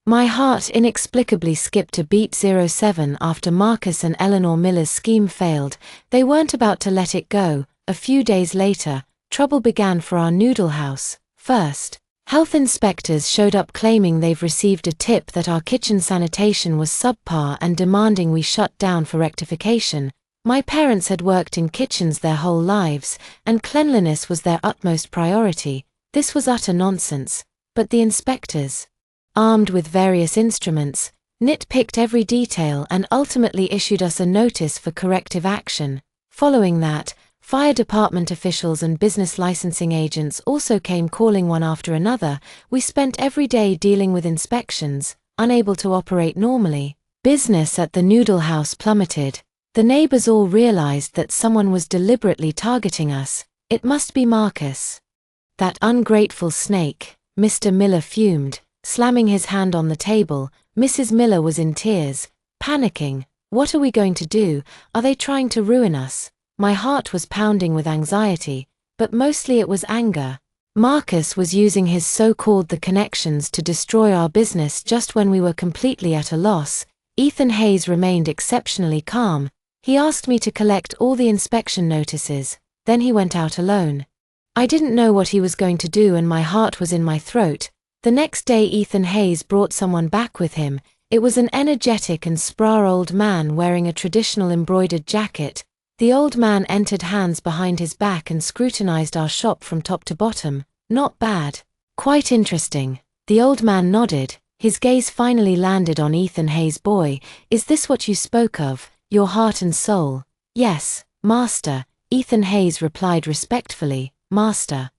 My heart inexplicably skipped to beat 07 after Marcus and Eleanor Miller's scheme failed. They weren't about to let it go. A few days later, trouble began for our noodle house. First, health inspectors showed up claiming they've received a tip that our kitchen sanitation was subpar and demanding we shut down for rectification. My parents had worked in kitchens their whole lives, and cleanliness was their utmost priority. This was utter nonsense. But the inspectors, armed with various instruments, nitpicked every detail and ultimately issued us a notice for corrective action. Following that, fire department officials and business licensing agents also came calling one after another. We spent every day dealing with inspections, unable to operate normally. Business at the noodle house plummeted. The neighbors all realized that someone was deliberately targeting us. It must be Marcus. That ungrateful snake, Mr. Miller fumed, slamming his hand on the table. Mrs. Miller was in tears, panicking. What are we going to do? Are they trying to ruin us? My heart was pounding with anxiety, but mostly it was anger. Marcus was using his so-called the connections to destroy our business just when we were completely at a loss. Ethan Hayes remained exceptionally calm. He asked me to collect all the inspection notices, then he went out alone. I didn't know what he was going to do and my heart was in my throat. The next day Ethan Hayes brought someone back with him. It was an energetic and spry old man wearing a traditional embroidered jacket. The old man entered hands behind his back and scrutinized our shop from top to bottom. Not bad. Quite interesting. The old man nodded. His gaze finally landed on Ethan Hayes' boy. Is this what you spoke of? Your heart and soul? Yes, Master, Ethan Hayes replied respectfully. Master.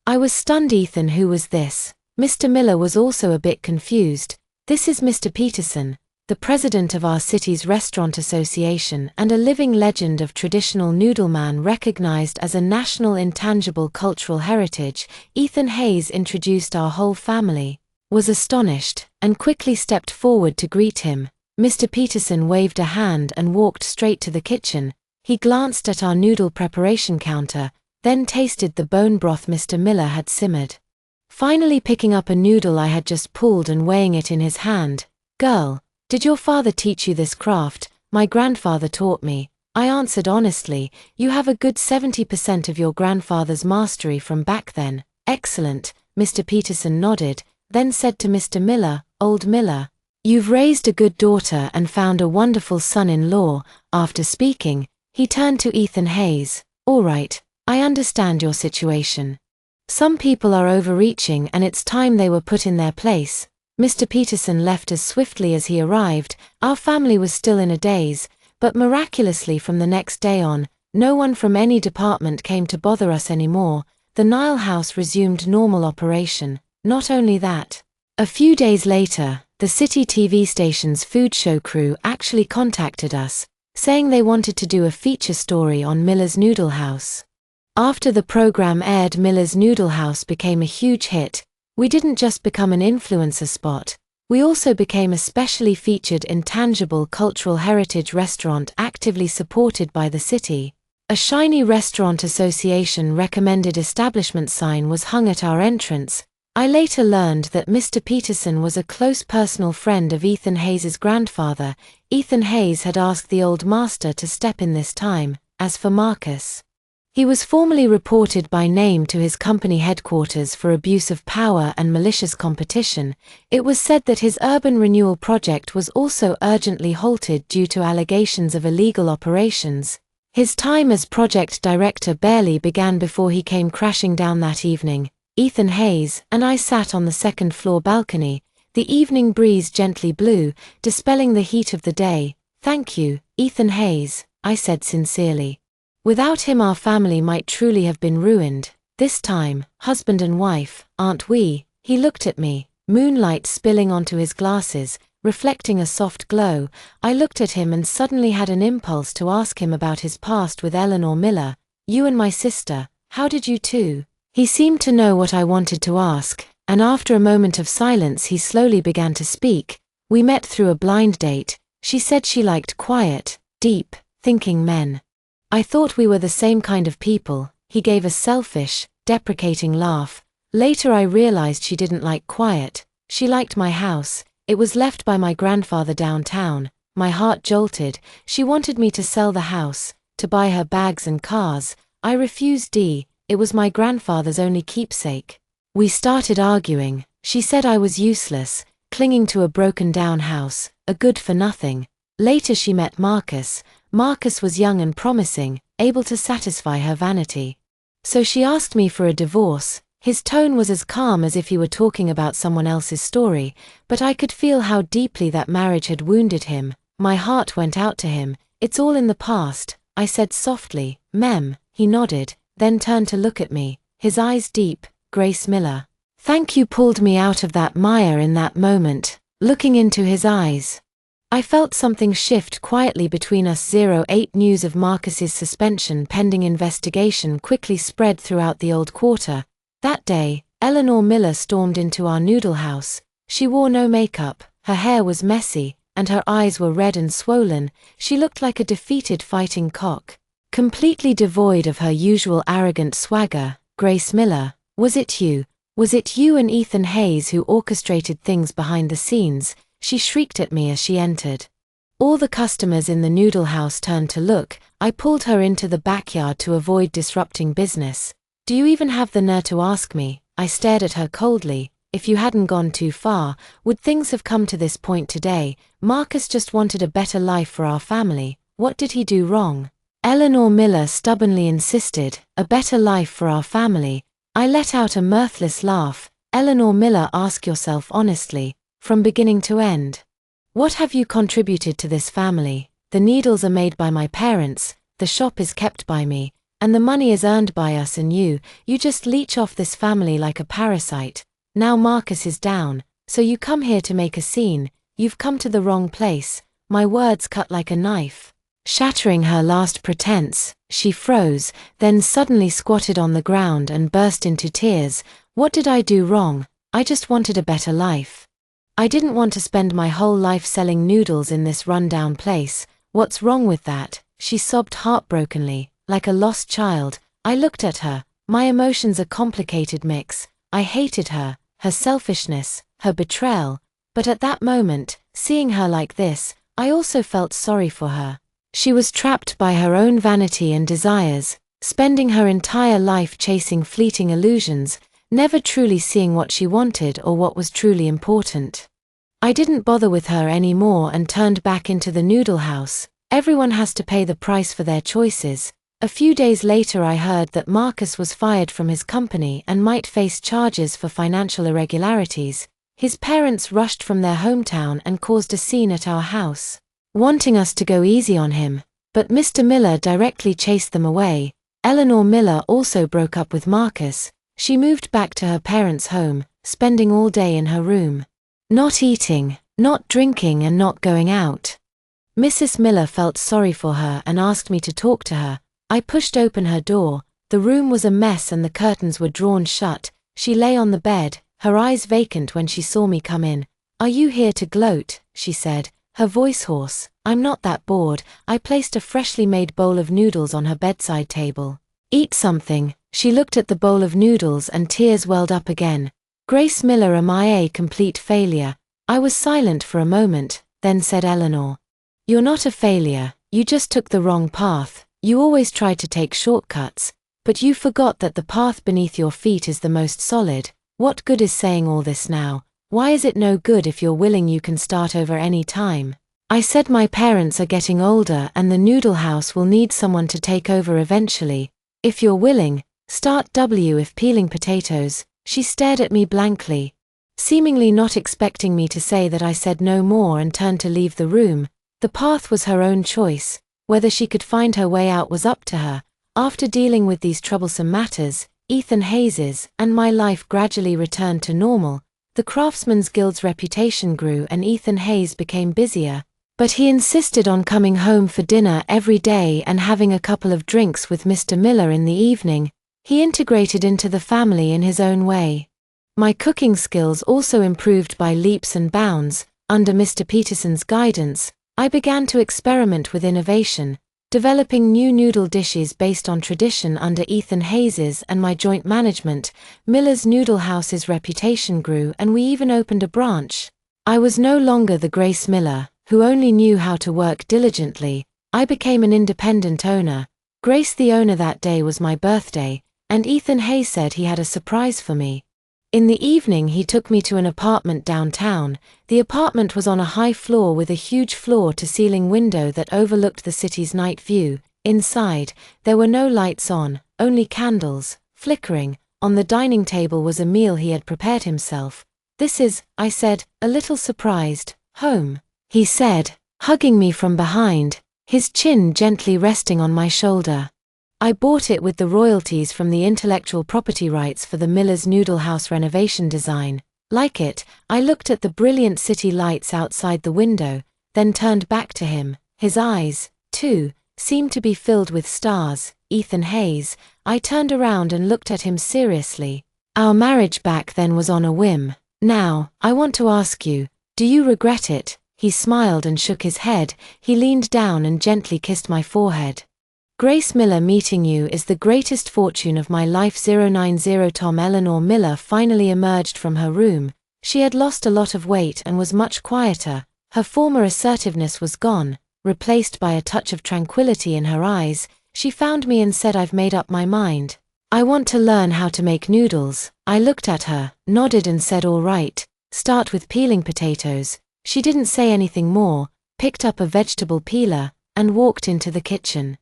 I was stunned. Ethan, who was this? Mr. Miller was also a bit confused. This is Mr. Peterson, the president of our city's restaurant association and a living legend of traditional noodleman recognized as a national intangible cultural heritage. Ethan Hayes introduced our whole family, was astonished, and quickly stepped forward to greet him. Mr. Peterson waved a hand and walked straight to the kitchen. He glanced at our noodle preparation counter, then tasted the bone broth Mr. Miller had simmered. Finally picking up a noodle I had just pulled and weighing it in his hand. Girl, did your father teach you this craft? My grandfather taught me. I answered honestly. You have a good 70% of your grandfather's mastery from back then. Excellent, Mr. Peterson nodded, then said to Mr. Miller, Old Miller, you've raised a good daughter and found a wonderful son-in-law. After speaking, he turned to Ethan Hayes. All right, I understand your situation. Some people are overreaching and it's time they were put in their place. Mr. Peterson left as swiftly as he arrived. Our family was still in a daze, but miraculously from the next day on, no one from any department came to bother us anymore. The Nile House resumed normal operation. Not only that, a few days later, the city TV station's food show crew actually contacted us, saying they wanted to do a feature story on Miller's Noodle House. After the program aired, Miller's Noodle House became a huge hit. We didn't just become an influencer spot, we also became a specially featured intangible cultural heritage restaurant actively supported by the city. A shiny restaurant association recommended establishment sign was hung at our entrance. I later learned that Mr. Peterson was a close personal friend of Ethan Hayes' grandfather. Ethan Hayes had asked the old master to step in this time. As for Marcus, he was formally reported by name to his company headquarters for abuse of power and malicious competition. It was said that his urban renewal project was also urgently halted due to allegations of illegal operations. His time as project director barely began before he came crashing down that evening. Ethan Hayes and I sat on the second-floor balcony. The evening breeze gently blew, dispelling the heat of the day. Thank you, Ethan Hayes, I said sincerely. Without him our family might truly have been ruined. This time, husband and wife, aren't we? He looked at me, moonlight spilling onto his glasses. reflecting a soft glow. I looked at him and suddenly had an impulse to ask him about his past with Eleanor Miller. "You and my sister, how did you two?" He seemed to know what I wanted to ask, and after a moment of silence he slowly began to speak. "We met through a blind date. She said she liked quiet, deep, thinking men. I thought we were the same kind of people." He gave a selfish, deprecating laugh. "Later I realized she didn't like quiet. She liked my house. It was left by my grandfather downtown." My heart jolted. She wanted me to sell the house, to buy her bags and cars. I refused. It was my grandfather's only keepsake. We started arguing. She said I was useless, clinging to a broken-down house, a good-for-nothing. Later she met Marcus. Marcus was young and promising, able to satisfy her vanity. So she asked me for a divorce. His tone was as calm as if he were talking about someone else's story, but I could feel how deeply that marriage had wounded him. My heart went out to him. "It's all in the past," I said softly. "Mem." He nodded, then turned to look at me, his eyes deep. "Grace Miller. Thank you." Pulled me out of that mire in that moment, looking into his eyes. I felt something shift quietly between us. 08 News of Marcus's suspension pending investigation quickly spread throughout the Old Quarter. That day, Eleanor Miller stormed into our noodle house. She wore no makeup, her hair was messy, and her eyes were red and swollen. She looked like a defeated fighting cock, completely devoid of her usual arrogant swagger. "Grace Miller, was it you? Was it you and Ethan Hayes who orchestrated things behind the scenes?" she shrieked at me as she entered. All the customers in the noodle house turned to look. I pulled her into the backyard to avoid disrupting business. "Do you even have the nerve to ask me?" I stared at her coldly. "If you hadn't gone too far, would things have come to this point today? Marcus just wanted a better life for our family. What did he do wrong?" Eleanor Miller stubbornly insisted. "A better life for our family." I let out a mirthless laugh. "Eleanor Miller, ask yourself honestly, from beginning to end, what have you contributed to this family? The needles are made by my parents, the shop is kept by me, and the money is earned by us and you. You just leech off this family like a parasite. Now Marcus is down, so you come here to make a scene. You've come to the wrong place." My words cut like a knife, shattering her last pretense. She froze, then suddenly squatted on the ground and burst into tears. "What did I do wrong? I just wanted a better life. I didn't want to spend my whole life selling noodles in this rundown place. What's wrong with that?" She sobbed heartbrokenly, like a lost child. I looked at her. My emotions a complicated mix. I hated her, her selfishness, her betrayal. But at that moment, seeing her like this, I also felt sorry for her. She was trapped by her own vanity and desires, spending her entire life chasing fleeting illusions, never truly seeing what she wanted or what was truly important. I didn't bother with her anymore and turned back into the noodle house. Everyone has to pay the price for their choices. A few days later I heard that Marcus was fired from his company and might face charges for financial irregularities. His parents rushed from their hometown and caused a scene at our house, wanting us to go easy on him, but Mr. Miller directly chased them away. Eleanor Miller also broke up with Marcus. She moved back to her parents' home, spending all day in her room, not eating, not drinking and not going out. Mrs. Miller felt sorry for her and asked me to talk to her. I pushed open her door. The room was a mess and the curtains were drawn shut. She lay on the bed, her eyes vacant when she saw me come in. "Are you here to gloat?" she said, her voice hoarse. "I'm not that bored." I placed a freshly made bowl of noodles on her bedside table. "Eat something." She looked at the bowl of noodles and tears welled up again. "Grace Miller, am I a complete failure?" I was silent for a moment, then said, "Eleanor, you're not a failure, you just took the wrong path. You always tried to take shortcuts, but you forgot that the path beneath your feet is the most solid. What good is saying all this now? Why is it no good if you're willing? You can start over any time." I said, "My parents are getting older and the noodle house will need someone to take over eventually. If you're willing, start if peeling potatoes." She stared at me blankly, seemingly not expecting me to say that. I said no more and turned to leave the room. The path was her own choice. Whether she could find her way out was up to her. After dealing with these troublesome matters, Ethan Hayes's and my life gradually returned to normal. The Craftsman's Guild's reputation grew and Ethan Hayes became busier, but he insisted on coming home for dinner every day and having a couple of drinks with Mr. Miller in the evening. He integrated into the family in his own way. My cooking skills also improved by leaps and bounds. Under Mr. Peterson's guidance, I began to experiment with innovation, developing new noodle dishes based on tradition under Ethan Hayes's and my joint management. Miller's Noodle House's reputation grew and we even opened a branch. I was no longer the Grace Miller, who only knew how to work diligently. I became an independent owner. Grace the owner. That day was my birthday, and Ethan Hayes said he had a surprise for me. In the evening he took me to an apartment downtown. The apartment was on a high floor with a huge floor-to-ceiling window that overlooked the city's night view. Inside, there were no lights on, only candles, flickering. On the dining table was a meal he had prepared himself. "This is," I said, a little surprised, "home," he said, hugging me from behind, his chin gently resting on my shoulder. I bought it with the royalties from the intellectual property rights for the Miller's Noodle House renovation design. Like it, I looked at the brilliant city lights outside the window, then turned back to him. His eyes, too, seemed to be filled with stars. "Ethan Hayes," I turned around and looked at him seriously. "Our marriage back then was on a whim. Now, I want to ask you, do you regret it?" He smiled and shook his head. He leaned down and gently kissed my forehead. "Grace Miller, meeting you is the greatest fortune of my life." 090 Tom. Eleanor Miller finally emerged from her room. She had lost a lot of weight and was much quieter. Her former assertiveness was gone, replaced by a touch of tranquility in her eyes. She found me and said, "I've made up my mind. I want to learn how to make noodles." I looked at her, nodded and said, "All right, start with peeling potatoes." She didn't say anything more, picked up a vegetable peeler, and walked into the kitchen.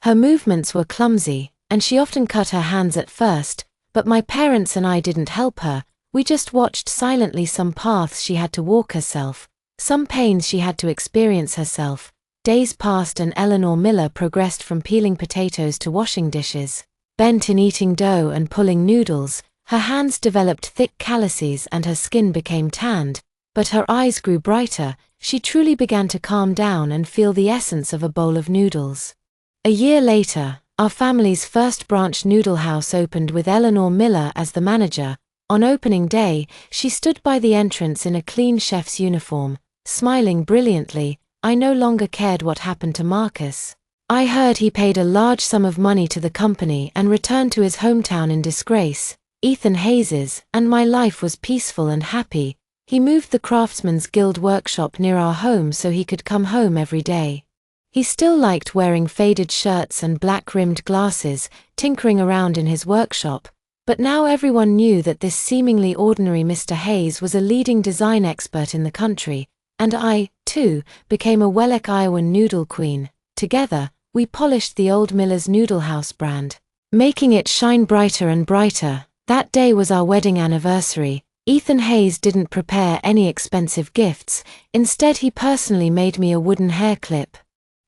Her movements were clumsy, and she often cut her hands at first, but my parents and I didn't help her. We just watched silently. Some paths she had to walk herself, some pains she had to experience herself. Days passed and Eleanor Miller progressed from peeling potatoes to washing dishes. Bent in eating dough and pulling noodles, her hands developed thick calluses and her skin became tanned, but her eyes grew brighter. She truly began to calm down and feel the essence of a bowl of noodles. A year later, our family's first branch noodle house opened with Eleanor Miller as the manager. On opening day, she stood by the entrance in a clean chef's uniform, smiling brilliantly. I no longer cared what happened to Marcus. I heard he paid a large sum of money to the company and returned to his hometown in disgrace, Ethan Hayes's, and my life was peaceful and happy. He moved the Craftsman's Guild workshop near our home so he could come home every day. He still liked wearing faded shirts and black-rimmed glasses, tinkering around in his workshop, but now everyone knew that this seemingly ordinary Mr. Hayes was a leading design expert in the country, and I, too, became a Welleck, Iowan noodle queen. Together, we polished the old Miller's Noodle House brand, making it shine brighter and brighter. That day was our wedding anniversary. Ethan Hayes didn't prepare any expensive gifts. Instead, he personally made me a wooden hair clip.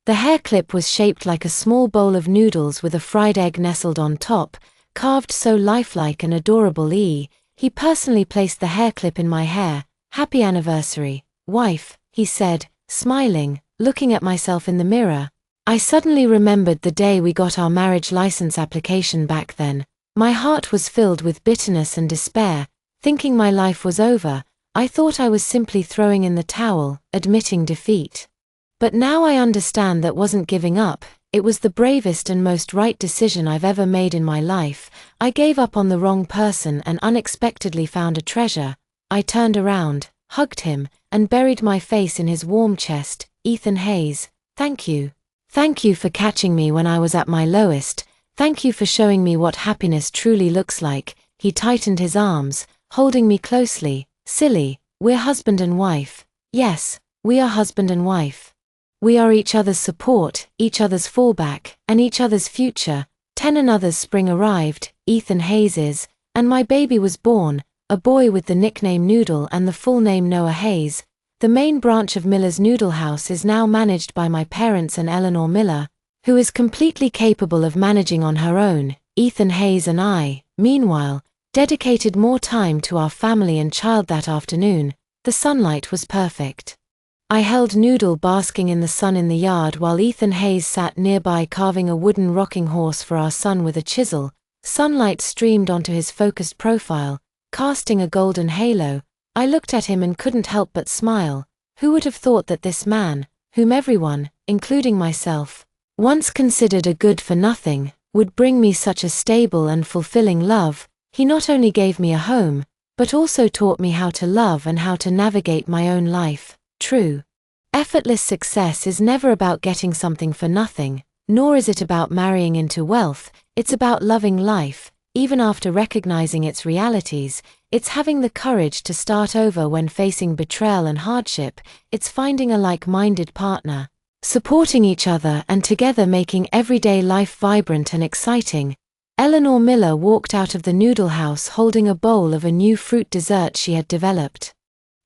The hair clip was shaped like a small bowl of noodles with a fried egg nestled on top, carved so lifelike and adorable. He personally placed the hair clip in my hair. "Happy anniversary, wife," he said, smiling, looking at myself in the mirror. I suddenly remembered the day we got our marriage license application back then. My heart was filled with bitterness and despair. Thinking my life was over, I thought I was simply throwing in the towel, admitting defeat. But now I understand that wasn't giving up. It was the bravest and most right decision I've ever made in my life. I gave up on the wrong person and unexpectedly found a treasure. I turned around, hugged him, and buried my face in his warm chest. "Ethan Hayes, thank you. Thank you for catching me when I was at my lowest. Thank you for showing me what happiness truly looks like." He tightened his arms, holding me closely. "Silly, we're husband and wife. Yes, we are husband and wife. We are each other's support, each other's fallback, and each other's future." 10 Another's spring arrived, Ethan Hayes's, and my baby was born, a boy with the nickname Noodle and the full name Noah Hayes. The main branch of Miller's Noodle House is now managed by my parents and Eleanor Miller, who is completely capable of managing on her own. Ethan Hayes and I, meanwhile, dedicated more time to our family and child that afternoon. The sunlight was perfect. I held Noodle basking in the sun in the yard while Ethan Hayes sat nearby carving a wooden rocking horse for our son with a chisel. Sunlight streamed onto his focused profile, casting a golden halo. I looked at him and couldn't help but smile. Who would have thought that this man, whom everyone, including myself, once considered a good-for-nothing, would bring me such a stable and fulfilling love? He not only gave me a home, but also taught me how to love and how to navigate my own life. True. Effortless success is never about getting something for nothing, nor is it about marrying into wealth. It's about loving life, even after recognizing its realities. It's having the courage to start over when facing betrayal and hardship. It's finding a like-minded partner, supporting each other and together making everyday life vibrant and exciting. Eleanor Miller walked out of the noodle house holding a bowl of a new fruit dessert she had developed.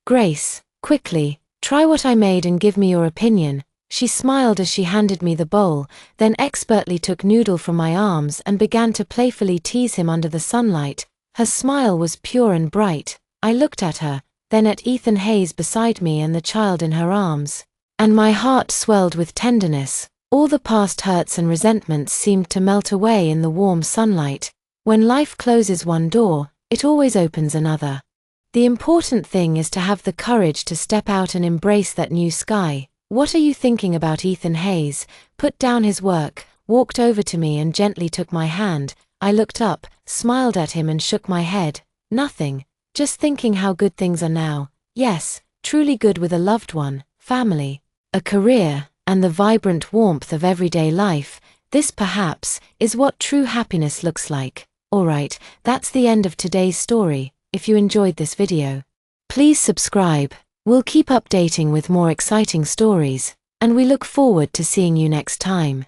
"Grace, quickly, try what I made and give me your opinion." She smiled as she handed me the bowl, then expertly took Noodle from my arms and began to playfully tease him under the sunlight. Her smile was pure and bright. I looked at her, then at Ethan Hayes beside me and the child in her arms, and my heart swelled with tenderness. All the past hurts and resentments seemed to melt away in the warm sunlight. When life closes one door, it always opens another. The important thing is to have the courage to step out and embrace that new sky. What are you thinking about? Ethan Hayes put down his work, walked over to me and gently took my hand. I looked up, smiled at him and shook my head. Nothing, just thinking how good things are now. Yes, truly good with a loved one, family, a career, and the vibrant warmth of everyday life. This perhaps is what true happiness looks like. Alright, that's the end of today's story. If you enjoyed this video, please subscribe. We'll keep updating with more exciting stories, and we look forward to seeing you next time.